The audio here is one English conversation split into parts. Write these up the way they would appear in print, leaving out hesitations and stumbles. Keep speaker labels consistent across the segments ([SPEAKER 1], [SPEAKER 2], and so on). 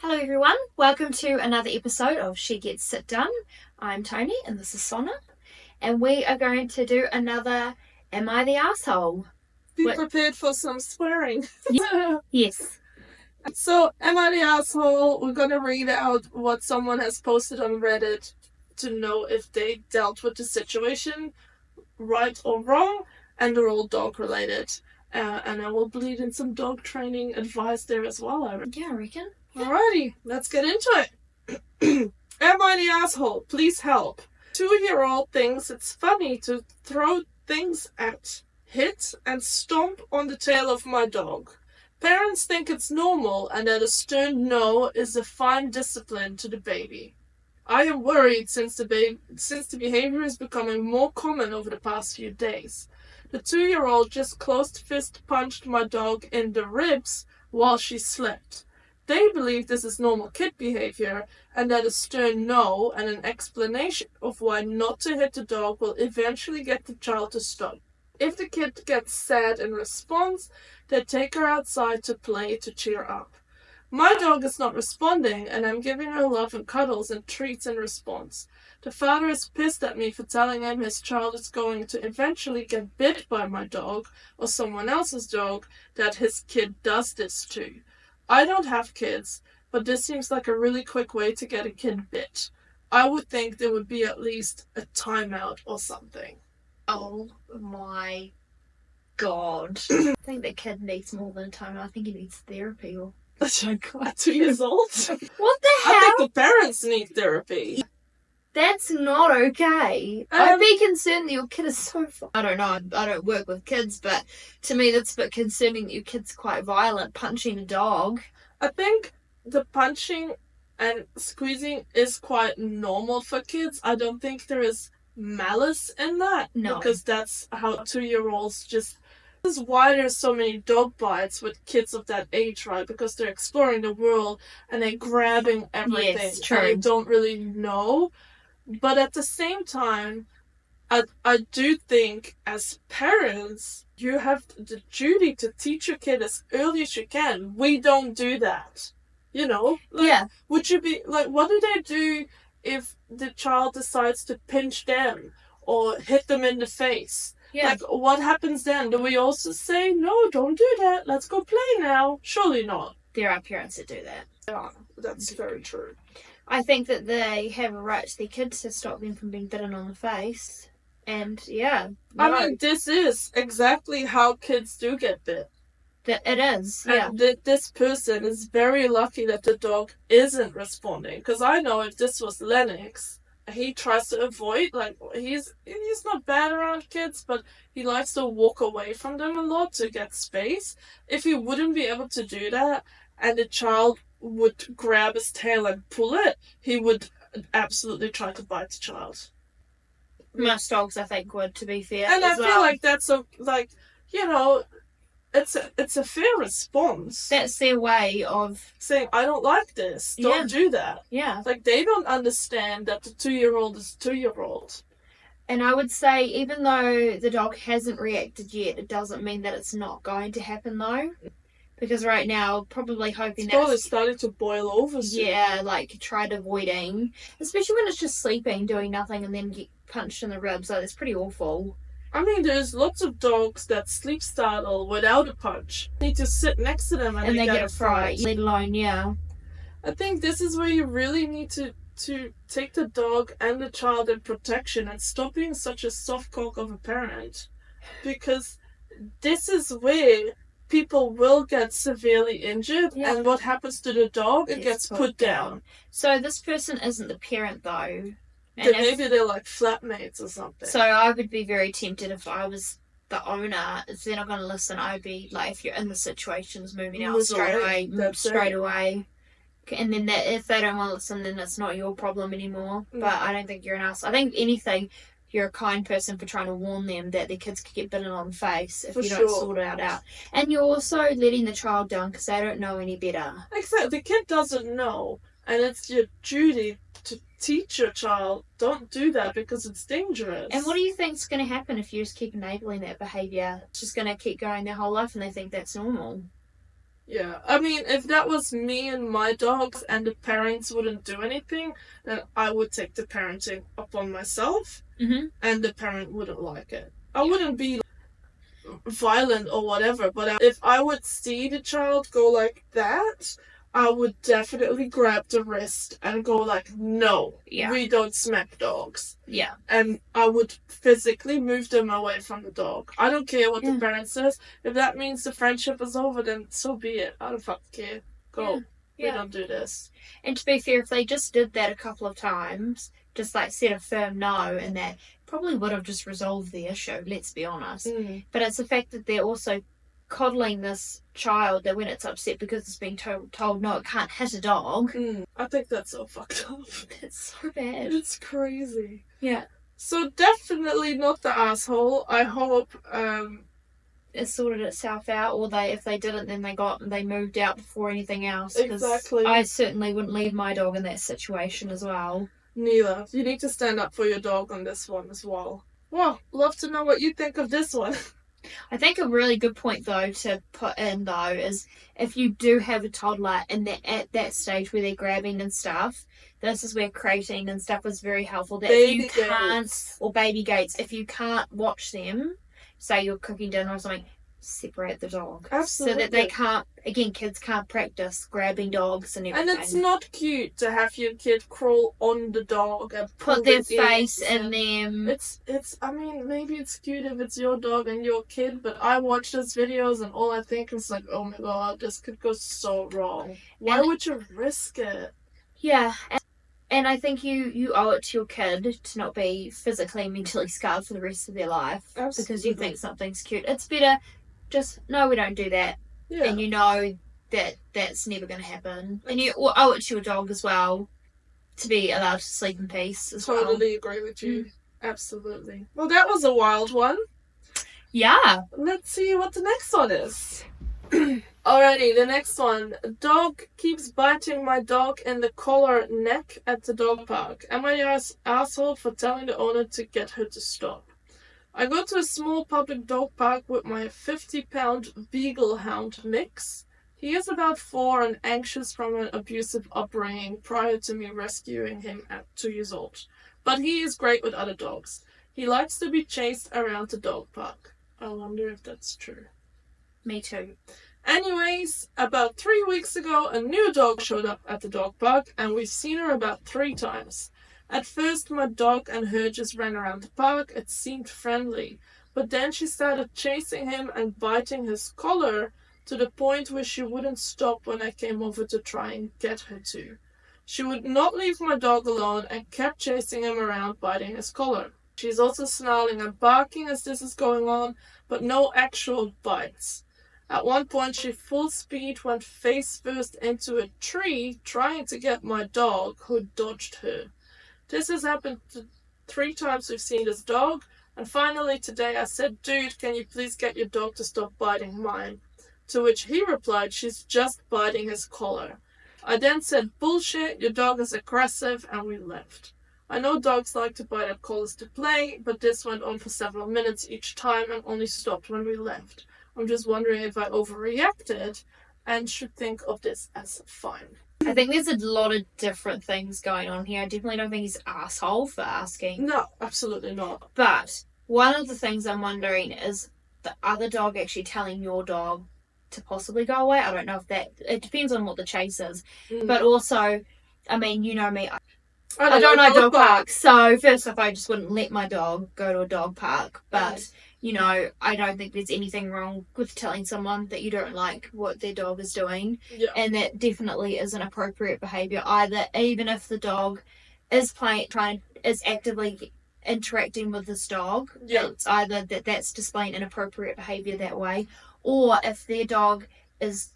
[SPEAKER 1] Hello everyone, welcome to another episode of She Gets It Done. I'm Tony and this is Sonna, and we are going to do another Am I the Asshole?
[SPEAKER 2] Be prepared for some swearing.
[SPEAKER 1] Yes.
[SPEAKER 2] So, am I the asshole? We're gonna read out what someone has posted on Reddit to know if they dealt with the situation right or wrong, and they're all dog related. And I will bleed in some dog training advice there as well, I reckon.
[SPEAKER 1] Yeah, I reckon.
[SPEAKER 2] Alrighty, let's get into it. Am I the asshole? Please help. 2-year-old thinks it's funny to throw things at, hit, and stomp on the tail of my dog. Parents think it's normal and that a stern no is a fine discipline to the baby. I am worried since the behavior is becoming more common over the past few days. The 2-year-old just closed fist punched my dog in the ribs while she slept. They believe this is normal kid behavior and that a stern no and an explanation of why not to hit the dog will eventually get the child to stop. If the kid gets sad in response, they take her outside to play to cheer up. My dog is not responding and I'm giving her love and cuddles and treats in response. The father is pissed at me for telling him his child is going to eventually get bit by my dog or someone else's dog that his kid does this to. I don't have kids, but this seems like a really quick way to get a kid bit. I would think there would be at least a timeout or something.
[SPEAKER 1] Oh my god. I think the kid needs more than a time. I think he needs therapy or...
[SPEAKER 2] Oh my god, 2 years old?
[SPEAKER 1] What the hell?
[SPEAKER 2] I think the parents need therapy.
[SPEAKER 1] That's not okay. I'd be concerned that your kid is so... I don't know, I don't work with kids, but to me that's a bit concerning that your kid's quite violent, punching a dog.
[SPEAKER 2] I think the punching and squeezing is quite normal for kids. I don't think there is malice in that.
[SPEAKER 1] No.
[SPEAKER 2] Because that's how 2-year-olds just... This is why there's so many dog bites with kids of that age, right? Because they're exploring the world and they're grabbing everything.
[SPEAKER 1] Yes, true.
[SPEAKER 2] And they don't really know. But at the same time, I do think as parents, you have the duty to teach your kid as early as you can. We don't do that. You know? Like,
[SPEAKER 1] yeah.
[SPEAKER 2] Would you be, like, what do they do if the child decides to pinch them or hit them in the face?
[SPEAKER 1] Yeah.
[SPEAKER 2] Like, what happens then? Do we also say, no, don't do that, let's go play now? Surely not.
[SPEAKER 1] There are parents that do that.
[SPEAKER 2] Yeah, that's very true.
[SPEAKER 1] I think that they have a right to their kids to stop them from being bitten on the face. And, yeah. No.
[SPEAKER 2] I mean, this is exactly how kids do get bit.
[SPEAKER 1] It is, yeah.
[SPEAKER 2] And this person is very lucky that the dog isn't responding. Because I know if this was Lennox, he tries to avoid, like, he's not bad around kids, but he likes to walk away from them a lot to get space. If he wouldn't be able to do that, and the child would grab his tail and pull it, he would absolutely try to bite the child.
[SPEAKER 1] Most dogs, I think, would, to be fair.
[SPEAKER 2] And I feel like that's it's a fair response.
[SPEAKER 1] That's their way of
[SPEAKER 2] saying, I don't like this. Don't do that.
[SPEAKER 1] Yeah.
[SPEAKER 2] Like, they don't understand that the 2-year-old is 2-year-old.
[SPEAKER 1] And I would say, even though the dog hasn't reacted yet, it doesn't mean that it's not going to happen, though. Because right now, probably hoping that
[SPEAKER 2] it's starting to boil over soon.
[SPEAKER 1] Yeah, like, tried avoiding. Especially when it's just sleeping, doing nothing, and then get punched in the ribs. Like, it's pretty awful.
[SPEAKER 2] I mean, there's lots of dogs that sleep startle without a punch. You need to sit next to them and they get a fright.
[SPEAKER 1] Let alone, yeah.
[SPEAKER 2] I think this is where you really need to take the dog and the child in protection and stop being such a soft cock of a parent. Because this is where people will get severely injured, and what happens to the dog? It gets put down.
[SPEAKER 1] So this person isn't the parent, though.
[SPEAKER 2] And maybe they're like flatmates or something.
[SPEAKER 1] So I would be very tempted if I was the owner. If they're not going to listen, I'd be like, if you're in the situations, moving out straight away. And then if they don't want to listen, then it's not your problem anymore. But I don't think you're an ass. I think anything, you're a kind person for trying to warn them that their kids could get bitten on the face if you don't sort it out. And you're also letting the child down because they don't know any better.
[SPEAKER 2] Exactly. The kid doesn't know. And it's your duty to teach your child, don't do that because it's dangerous.
[SPEAKER 1] And what do you think's going to happen if you just keep enabling that behaviour? It's just going to keep going their whole life and they think that's normal.
[SPEAKER 2] Yeah, I mean, if that was me and my dogs and the parents wouldn't do anything, then I would take the parenting upon myself, and the parent wouldn't like it. I wouldn't be violent or whatever, but if I would see the child go like that, I would definitely grab the wrist and go like, no, we don't smack dogs.
[SPEAKER 1] Yeah.
[SPEAKER 2] And I would physically move them away from the dog. I don't care what the parent says. If that means the friendship is over, then so be it. I don't fucking care. Go. We don't do this.
[SPEAKER 1] And to be fair, if they just did that a couple of times, just like said a firm no, and that probably would have just resolved the issue, let's be honest. But it's the fact that they're also coddling this child that when it's upset because it's being told no, it can't hit a dog.
[SPEAKER 2] I think that's so fucked up.
[SPEAKER 1] It's so bad.
[SPEAKER 2] It's crazy.
[SPEAKER 1] Yeah.
[SPEAKER 2] So definitely not the asshole. I hope
[SPEAKER 1] it sorted itself out, or if they didn't, then they moved out before anything else.
[SPEAKER 2] Exactly.
[SPEAKER 1] I certainly wouldn't leave my dog in that situation as well.
[SPEAKER 2] Neither. You need to stand up for your dog on this one as well. Well, love to know what you think of this one.
[SPEAKER 1] I think a really good point, though, to put in, though, is if you do have a toddler and at that stage where they're grabbing and stuff, this is where crating and stuff is very helpful. That
[SPEAKER 2] baby
[SPEAKER 1] if you can't,
[SPEAKER 2] gates.
[SPEAKER 1] or baby gates, if you can't watch them, say you're cooking dinner or something, separate the dog.
[SPEAKER 2] Absolutely.
[SPEAKER 1] So that they can't, again, kids can't practice grabbing dogs and everything.
[SPEAKER 2] And it's not cute to have your kid crawl on the dog and
[SPEAKER 1] put their face in them.
[SPEAKER 2] I mean, maybe it's cute if it's your dog and your kid, but I watch those videos and all I think is like, oh my god, this could go so wrong. Why would you risk it?
[SPEAKER 1] Yeah. And I think you owe it to your kid to not be physically and mentally scarred for the rest of their life.
[SPEAKER 2] Absolutely.
[SPEAKER 1] Because you think something's cute. It's better just, no, we don't do that.
[SPEAKER 2] Yeah.
[SPEAKER 1] And you know that that's never going to happen. And you owe it to your dog as well to be allowed to sleep in peace as well.
[SPEAKER 2] Totally agree with you. Absolutely. Well, that was a wild one.
[SPEAKER 1] Yeah.
[SPEAKER 2] Let's see what the next one is. Alrighty, the next one. Dog keeps biting my dog in the collar neck at the dog park. Am I the asshole for telling the owner to get her to stop? I go to a small public dog park with my 50-pound Beagle Hound mix. He is about 4 and anxious from an abusive upbringing prior to me rescuing him at 2 years old. But he is great with other dogs. He likes to be chased around the dog park. I wonder if that's true.
[SPEAKER 1] Me too.
[SPEAKER 2] Anyways, about 3 weeks ago, a new dog showed up at the dog park, and we've seen her about 3 times. At first, my dog and her just ran around the park. It seemed friendly. But then she started chasing him and biting his collar to the point where she wouldn't stop when I came over to try and get her to. She would not leave my dog alone and kept chasing him around, biting his collar. She's also snarling and barking as this is going on, but no actual bites. At one point, she full speed went face first into a tree, trying to get my dog, who dodged her. This has happened 3 times we've seen this dog, and finally today I said, dude, can you please get your dog to stop biting mine? To which he replied, she's just biting his collar. I then said, bullshit, your dog is aggressive, and we left. I know dogs like to bite at collars to play, but this went on for several minutes each time and only stopped when we left. I'm just wondering if I overreacted and should think of this as fine.
[SPEAKER 1] I think there's a lot of different things going on here. I definitely don't think he's an asshole for asking.
[SPEAKER 2] No, absolutely not.
[SPEAKER 1] But one of the things I'm wondering is the other dog actually telling your dog to possibly go away. I don't know if it depends on what the chase is. But also, I mean, you know me, I don't like dog parks. So first off, I just wouldn't let my dog go to a dog park. But, you know, I don't think there's anything wrong with telling someone that you don't like what their dog is doing.
[SPEAKER 2] Yeah.
[SPEAKER 1] And that definitely is inappropriate behaviour either, even if the dog is is actively interacting with this dog.
[SPEAKER 2] Yeah.
[SPEAKER 1] It's either that's displaying inappropriate behaviour that way, or if their dog is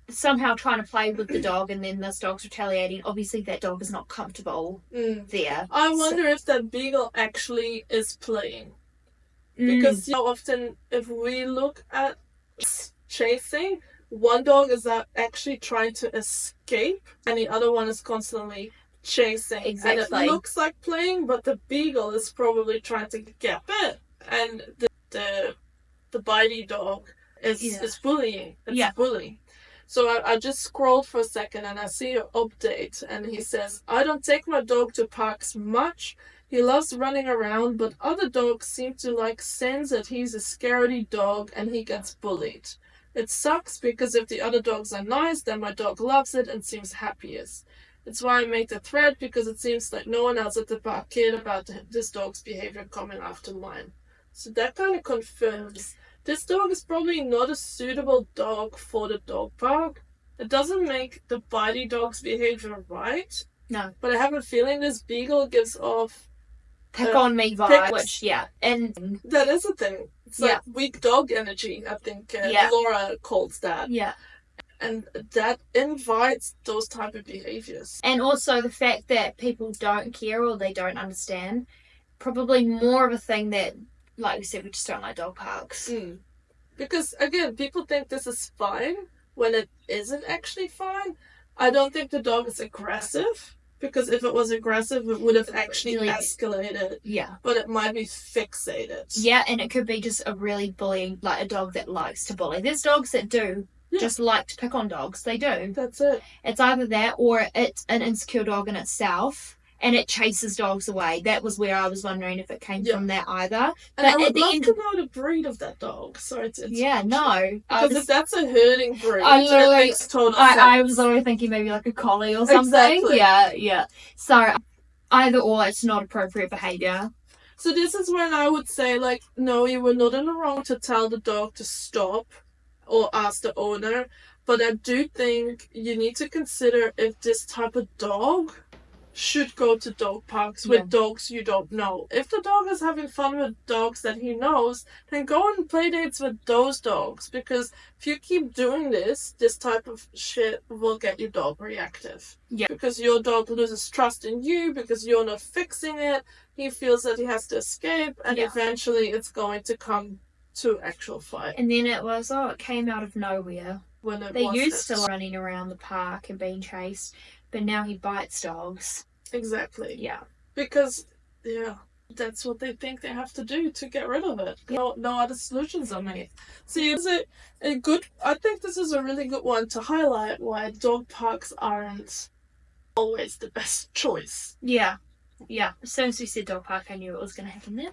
[SPEAKER 1] somehow trying to play with the dog and then this dog's retaliating, obviously that dog is not comfortable there.
[SPEAKER 2] I wonder if that beagle actually is playing. Because often if we look at chasing, one dog is actually trying to escape and the other one is constantly chasing.
[SPEAKER 1] Exactly.
[SPEAKER 2] And it looks like playing, but the beagle is probably trying to get bit. And the bitey dog is bullying. It's bullying. So I just scrolled for a second and I see your update, and he says, I don't take my dog to parks much. He loves running around, but other dogs seem to sense that he's a scaredy dog and he gets bullied. It sucks because if the other dogs are nice, then my dog loves it and seems happiest. It's why I made the thread, because it seems like no one else at the park cared about this dog's behavior coming after mine. So that kind of confirms this dog is probably not a suitable dog for the dog park. It doesn't make the bitey dog's behavior right.
[SPEAKER 1] No.
[SPEAKER 2] But I have a feeling this beagle gives off
[SPEAKER 1] pick on me vibe, which, and
[SPEAKER 2] that is a thing. It's like weak dog energy, I think Laura calls that.
[SPEAKER 1] Yeah.
[SPEAKER 2] And that invites those type of behaviors.
[SPEAKER 1] And also the fact that people don't care or they don't understand, probably more of a thing that, like we said, we just don't like dog parks.
[SPEAKER 2] Because, again, people think this is fine when it isn't actually fine. I don't think the dog is aggressive, because if it was aggressive, it would have actually escalated.
[SPEAKER 1] Yeah.
[SPEAKER 2] But it might be fixated.
[SPEAKER 1] Yeah, and it could be just a really bullying, like a dog that likes to bully. There's dogs that do just like to pick on dogs. They do.
[SPEAKER 2] That's it.
[SPEAKER 1] It's either that or it's an insecure dog in itself. And it chases dogs away. That was where I was wondering if it came from that either.
[SPEAKER 2] And I would love to know the breed of that dog. Sorry to interrupt.
[SPEAKER 1] Yeah, no.
[SPEAKER 2] Because if that's a herding breed,
[SPEAKER 1] it
[SPEAKER 2] makes total sense.
[SPEAKER 1] I was already thinking maybe like a collie or something.
[SPEAKER 2] Exactly.
[SPEAKER 1] Yeah. So either or, it's not appropriate behaviour.
[SPEAKER 2] So this is when I would say, no, you were not in the wrong to tell the dog to stop or ask the owner. But I do think you need to consider if this type of dog should go to dog parks with dogs you don't know. If the dog is having fun with dogs that he knows, then go on play dates with those dogs. Because if you keep doing this type of shit will get your dog reactive.
[SPEAKER 1] Yeah.
[SPEAKER 2] Because your dog loses trust in you, because you're not fixing it. He feels that he has to escape, and eventually it's going to come to actual fight.
[SPEAKER 1] And then it came out of nowhere.
[SPEAKER 2] When it
[SPEAKER 1] they used to running around the park and being chased, but now he bites dogs.
[SPEAKER 2] Exactly.
[SPEAKER 1] Yeah.
[SPEAKER 2] Because, that's what they think they have to do to get rid of it. No other solutions are made. See, I think this is a really good one to highlight why dog parks aren't always the best choice.
[SPEAKER 1] Yeah. As soon as we said dog park, I knew it was going to happen there.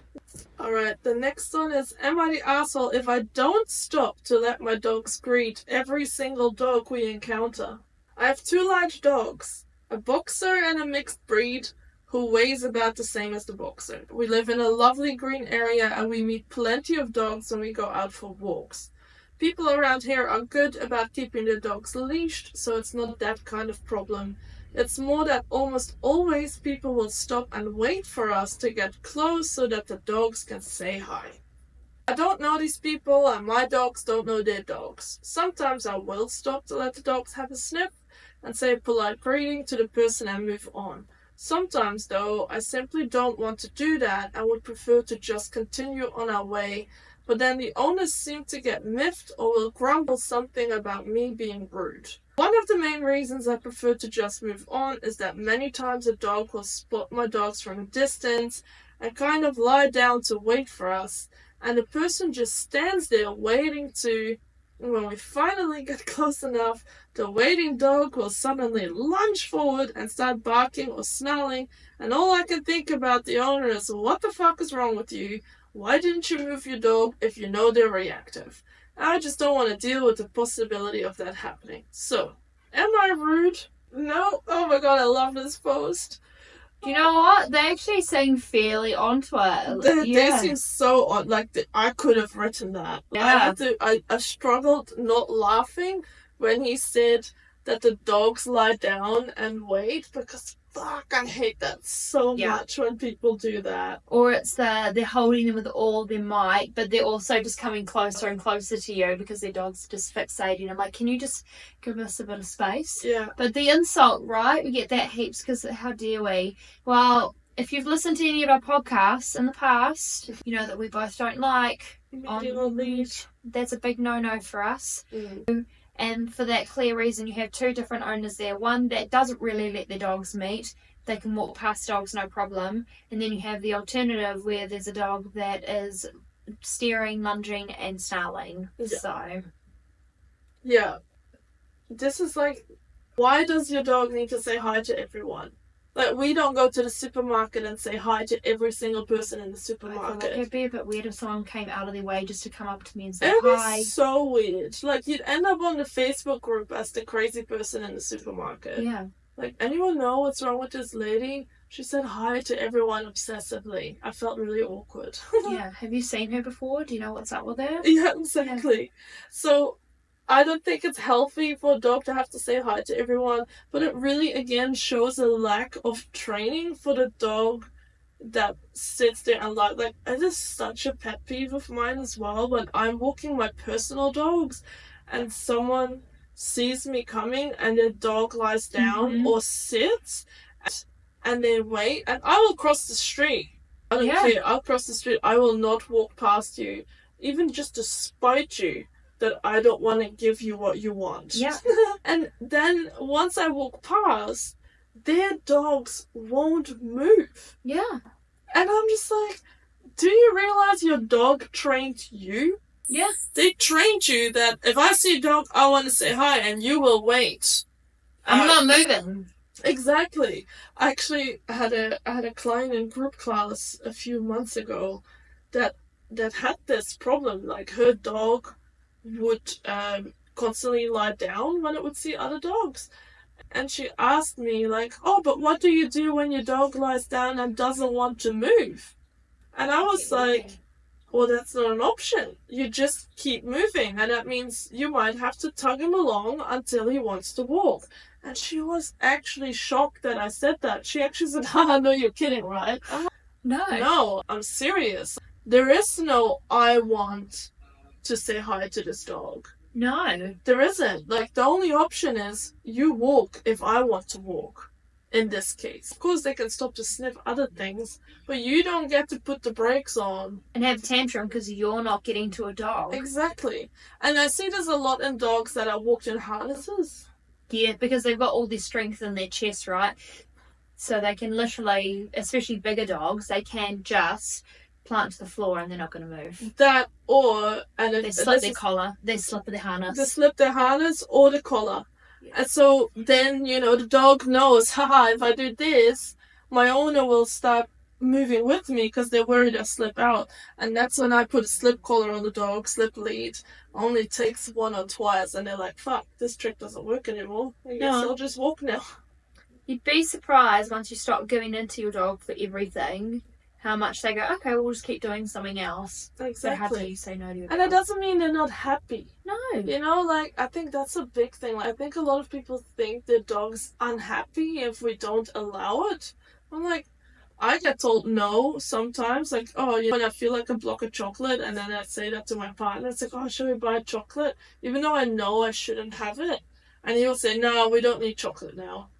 [SPEAKER 2] Alright, the next one is, am I the asshole if I don't stop to let my dogs greet every single dog we encounter? I have 2 large dogs, a boxer and a mixed breed, who weighs about the same as the boxer. We live in a lovely green area and we meet plenty of dogs when we go out for walks. People around here are good about keeping their dogs leashed, so it's not that kind of problem. It's more that almost always people will stop and wait for us to get close so that the dogs can say hi. I don't know these people and my dogs don't know their dogs. Sometimes I will stop to let the dogs have a sniff and say a polite greeting to the person and move on. Sometimes, though, I simply don't want to do that and would prefer to just continue on our way, but then the owners seem to get miffed or will grumble something about me being rude. One of the main reasons I prefer to just move on is that many times a dog will spot my dogs from a distance and kind of lie down to wait for us, and the person just stands there waiting to... When we finally get close enough, the waiting dog will suddenly lunge forward and start barking or snarling, and all I can think about the owner is, what the fuck is wrong with you? Why didn't you move your dog if you know they're reactive? I just don't want to deal with the possibility of that happening. So, am I rude? No? Oh my god, I love this post.
[SPEAKER 1] You know what? They actually seem fairly onto it.
[SPEAKER 2] They seem so on. I could have written that.
[SPEAKER 1] Yeah.
[SPEAKER 2] I struggled not laughing when he said that the dogs lie down and wait, because fuck, I hate that so much when people do that.
[SPEAKER 1] Or it's they're holding them with all their might, but they're also just coming closer and closer to you because their dog's just fixating. I'm like, can you just give us a bit of space?
[SPEAKER 2] Yeah.
[SPEAKER 1] But the insult, right? We get that heaps because how dare we? Well, if you've listened to any of our podcasts in the past, you know that we both don't like on leash. That's a big no-no for us. And for that clear reason, you have 2 different owners there. One that doesn't really let their dogs meet. They can walk past dogs, no problem. And then you have the alternative where there's a dog that is staring, lunging, and snarling.
[SPEAKER 2] Yeah.
[SPEAKER 1] So.
[SPEAKER 2] Yeah. This is like, why does your dog need to say hi to everyone? Like, we don't go to the supermarket and say hi to every single person in the supermarket.
[SPEAKER 1] I feel like it'd be a bit weird if someone came out of their way just to come up to me and say
[SPEAKER 2] It'd
[SPEAKER 1] hi.
[SPEAKER 2] be so weird. Like, you'd end up on the Facebook group as the crazy person in the supermarket.
[SPEAKER 1] Yeah.
[SPEAKER 2] Like, anyone know what's wrong with this lady? She said hi to everyone obsessively. I felt really awkward.
[SPEAKER 1] Yeah. Have you seen her before? Do you know what's up with her?
[SPEAKER 2] Yeah, exactly. Yeah. So, I don't think it's healthy for a dog to have to say hi to everyone, but it really, again, shows a lack of training for the dog that sits there and like it is such a pet peeve of mine as well when I'm walking my personal dogs and someone sees me coming and their dog lies down or sits and they wait, and I will cross the street. I don't care. I'll cross the street. I will not walk past you, even just to spite you that I don't want to give you what you want.
[SPEAKER 1] Yeah.
[SPEAKER 2] And then once I walk past, their dogs won't move.
[SPEAKER 1] Yeah.
[SPEAKER 2] And I'm just like, do you realize your dog trained you?
[SPEAKER 1] Yeah.
[SPEAKER 2] They trained you that if I see a dog, I want to say hi and you will wait.
[SPEAKER 1] I'm not moving.
[SPEAKER 2] Exactly. I actually had a client in group class a few months ago that had this problem. Like, her dog would constantly lie down when it would see other dogs. And she asked me, like, oh, but what do you do when your dog lies down and doesn't want to move? And I was like, well, that's not an option. You just keep moving, and that means you might have to tug him along until he wants to walk. And she was actually shocked that I said that. She actually said, haha, no, you're kidding, right? I'm like, no, I'm serious. There is no I want to say hi to this dog.
[SPEAKER 1] No.
[SPEAKER 2] There isn't. Like, the only option is you walk if I want to walk, in this case. Of course, they can stop to sniff other things, but you don't get to put the brakes on.
[SPEAKER 1] And have tantrum because you're not getting to a dog.
[SPEAKER 2] Exactly. And I see this a lot in dogs that are walked in harnesses.
[SPEAKER 1] Yeah, because they've got all this strength in their chest, right? So they can literally, especially bigger dogs, they can just plant to the floor and they're not going to move.
[SPEAKER 2] That, or... and
[SPEAKER 1] they slip their collar, they slip their harness.
[SPEAKER 2] They slip their harness or the collar. Yeah. And so then, the dog knows, haha, if I do this, my owner will start moving with me because they're worried I slip out. And that's when I put a slip collar on the dog, slip lead. Only takes one or twice, and they're like, fuck, this trick doesn't work anymore. I guess I'll just walk now.
[SPEAKER 1] You'd be surprised once you stop giving in to your dog for everything, how much they go, okay, we'll just keep doing something else.
[SPEAKER 2] Exactly.
[SPEAKER 1] But how do you say no to your dog?
[SPEAKER 2] And it doesn't mean they're not happy.
[SPEAKER 1] No.
[SPEAKER 2] Like, I think that's a big thing. Like, I think a lot of people think their dog's unhappy if we don't allow it. I'm like, I get told no sometimes. Like, oh, when I feel like a block of chocolate, and then I say that to my partner, it's like, oh, should we buy chocolate? Even though I know I shouldn't have it. And he'll say, no, we don't need chocolate now.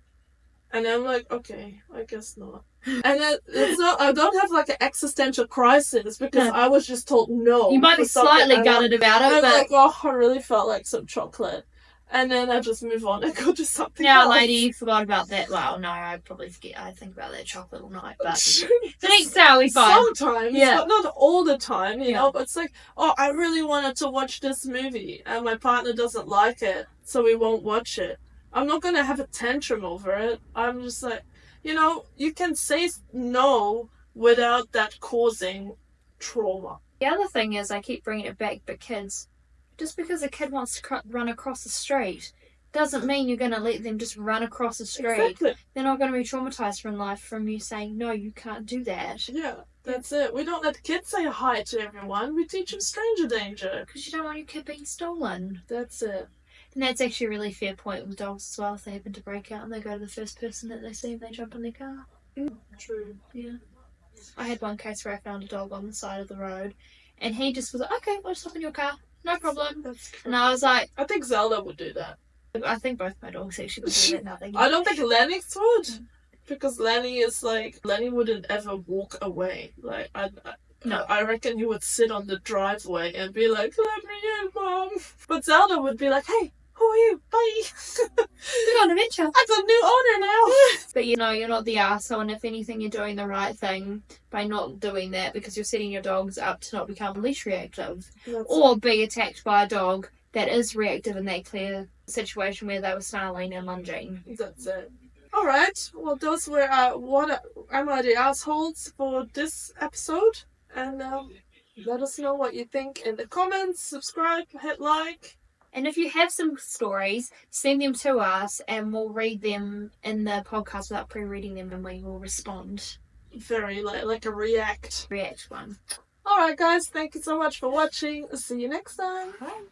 [SPEAKER 2] And I'm like, okay, I guess not. And it's not, I don't have like an existential crisis because I was just told no.
[SPEAKER 1] You might be slightly gutted about it,
[SPEAKER 2] I'm
[SPEAKER 1] but...
[SPEAKER 2] like, oh, I really felt like some chocolate. And then I just move on and go to something else.
[SPEAKER 1] Yeah, lady, you forgot about that. Well, no, I probably forget. I think about that chocolate all night, but the next day I'll be fine.
[SPEAKER 2] Sometimes, but not all the time, you know. But it's like, oh, I really wanted to watch this movie, and my partner doesn't like it, so we won't watch it. I'm not going to have a tantrum over it. I'm just like, you can say no without that causing trauma.
[SPEAKER 1] The other thing is, I keep bringing it back, but kids, just because a kid wants to run across the street doesn't mean you're going to let them just run across the street.
[SPEAKER 2] Exactly.
[SPEAKER 1] They're not going to be traumatized from life from you saying, no, you can't do that.
[SPEAKER 2] Yeah, that's it. We don't let kids say hi to everyone. We teach them stranger danger.
[SPEAKER 1] Because you don't want your kid being stolen.
[SPEAKER 2] That's it.
[SPEAKER 1] And that's actually a really fair point with dogs as well. If they happen to break out and they go to the first person that they see and they jump in their car.
[SPEAKER 2] True.
[SPEAKER 1] Yeah. I had one case where I found a dog on the side of the road and he just was like, okay, we'll just hop in your car. No problem.
[SPEAKER 2] That's true.
[SPEAKER 1] And I was like...
[SPEAKER 2] I think Zelda would do that.
[SPEAKER 1] I think both my dogs actually would do that now.
[SPEAKER 2] I don't think Lennox would. Because Lenny is like... Lenny wouldn't ever walk away. Like, I reckon he would sit on the driveway and be like, let me in, Mom. But Zelda would be like, hey, who are you? Bye.
[SPEAKER 1] We're on an adventure.
[SPEAKER 2] I've got a new owner now.
[SPEAKER 1] But you're not the arsehole, and if anything, you're doing the right thing by not doing that because you're setting your dogs up to not become leash reactive or be attacked by a dog that is reactive in that clear situation where they were snarling and lunging.
[SPEAKER 2] That's it. Alright, well, those were what am I the assholes for this episode. And let us know what you think in the comments. Subscribe, hit like.
[SPEAKER 1] And if you have some stories, send them to us and we'll read them in the podcast without pre-reading them, and we will respond.
[SPEAKER 2] Very like a react
[SPEAKER 1] one.
[SPEAKER 2] Alright guys, thank you so much for watching. See you next time.
[SPEAKER 1] Bye.